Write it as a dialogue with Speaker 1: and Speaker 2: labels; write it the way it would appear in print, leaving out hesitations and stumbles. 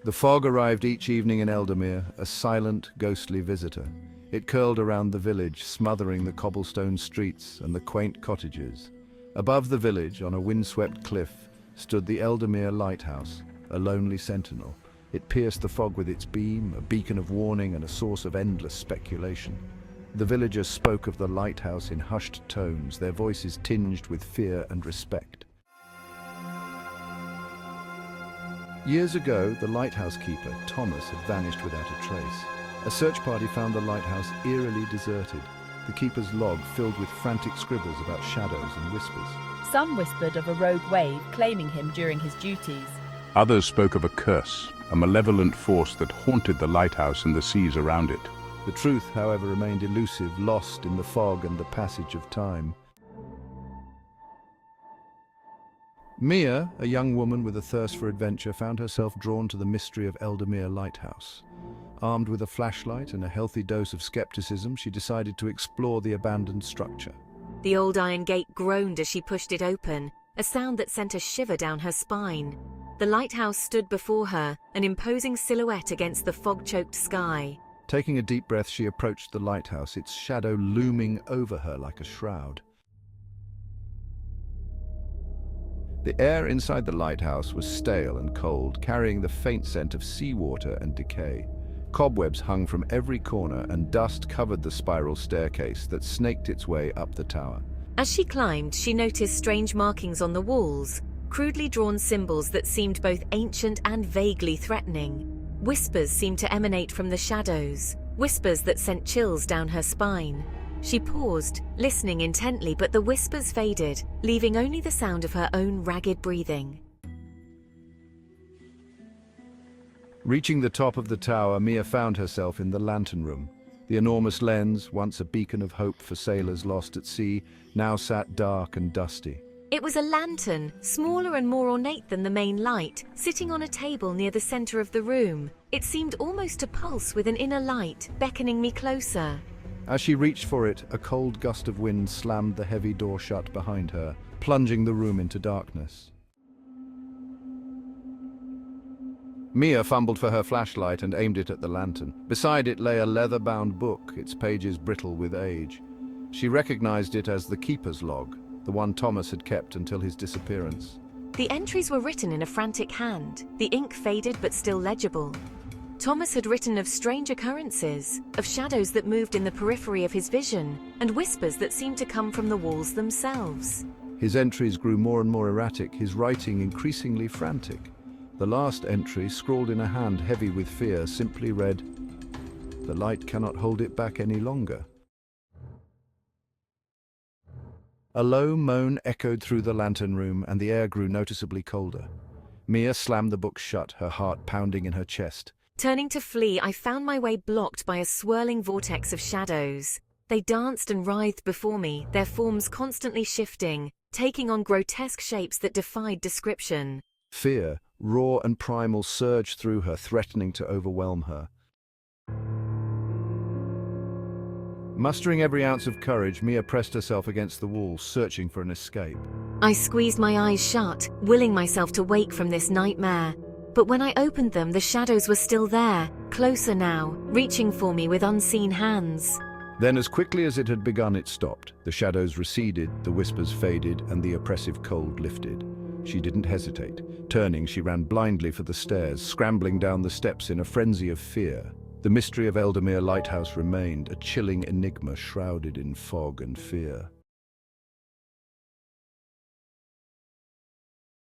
Speaker 1: The fog arrived each evening in Eldermere, a silent, ghostly visitor. It curled around the village, smothering the cobblestone streets and the quaint cottages. Above the village, on a windswept cliff, stood the Eldermere Lighthouse, a lonely sentinel. It pierced the fog with its beam, a beacon of warning and a source of endless speculation. The villagers spoke of the lighthouse in hushed tones, their voices tinged with fear and respect. Years ago, the lighthouse keeper, Thomas, had vanished without a trace. A search party found the lighthouse eerily deserted, the keeper's log filled with frantic scribbles about shadows and whispers.
Speaker 2: Some whispered of a rogue wave claiming him during his duties.
Speaker 3: Others spoke of a curse, a malevolent force that haunted the lighthouse and the seas around it.
Speaker 1: The truth, however, remained elusive, lost in the fog and the passage of time. Mia, a young woman with a thirst for adventure, found herself drawn to the mystery of Eldermere Lighthouse. Armed with a flashlight and a healthy dose of skepticism, she decided to explore the abandoned structure.
Speaker 4: The old iron gate groaned as she pushed it open, a sound that sent a shiver down her spine. The lighthouse stood before her, an imposing silhouette against the fog-choked sky.
Speaker 1: Taking a deep breath, she approached the lighthouse, its shadow looming over her like a shroud. The air inside the lighthouse was stale and cold, carrying the faint scent of seawater and decay. Cobwebs hung from every corner and dust covered the spiral staircase that snaked its way up the tower.
Speaker 4: As she climbed, she noticed strange markings on the walls, crudely drawn symbols that seemed both ancient and vaguely threatening. Whispers seemed to emanate from the shadows, whispers that sent chills down her spine. She paused, listening intently, but the whispers faded, leaving only the sound of her own ragged breathing.
Speaker 1: Reaching the top of the tower, Mia found herself in the lantern room. The enormous lens, once a beacon of hope for sailors lost at sea, now sat dark and dusty.
Speaker 4: It was a lantern, smaller and more ornate than the main light, sitting on a table near the center of the room. It seemed almost to pulse with an inner light, beckoning me closer.
Speaker 1: As she reached for it, a cold gust of wind slammed the heavy door shut behind her, plunging the room into darkness. Mia fumbled for her flashlight and aimed it at the lantern. Beside it lay a leather-bound book, its pages brittle with age. She recognized it as the keeper's log, the one Thomas had kept until his disappearance.
Speaker 4: The entries were written in a frantic hand, the ink faded but still legible. Thomas had written of strange occurrences, of shadows that moved in the periphery of his vision, and whispers that seemed to come from the walls themselves.
Speaker 1: His entries grew more and more erratic, his writing increasingly frantic. The last entry, scrawled in a hand heavy with fear, simply read, "The light cannot hold it back any longer." A low moan echoed through the lantern room, and the air grew noticeably colder. Mia slammed the book shut, her heart pounding in her chest.
Speaker 4: Turning to flee, I found my way blocked by a swirling vortex of shadows. They danced and writhed before me, their forms constantly shifting, taking on grotesque shapes that defied description.
Speaker 1: Fear, raw and primal, surged through her, threatening to overwhelm her. Mustering every ounce of courage, Mia pressed herself against the wall, searching for an escape.
Speaker 4: I squeezed my eyes shut, willing myself to wake from this nightmare. But when I opened them, the shadows were still there, closer now, reaching for me with unseen hands.
Speaker 1: Then, as quickly as it had begun, it stopped. The shadows receded, the whispers faded, and the oppressive cold lifted. She didn't hesitate. Turning, she ran blindly for the stairs, scrambling down the steps in a frenzy of fear. The mystery of Eldermere Lighthouse remained, a chilling enigma shrouded in fog and fear.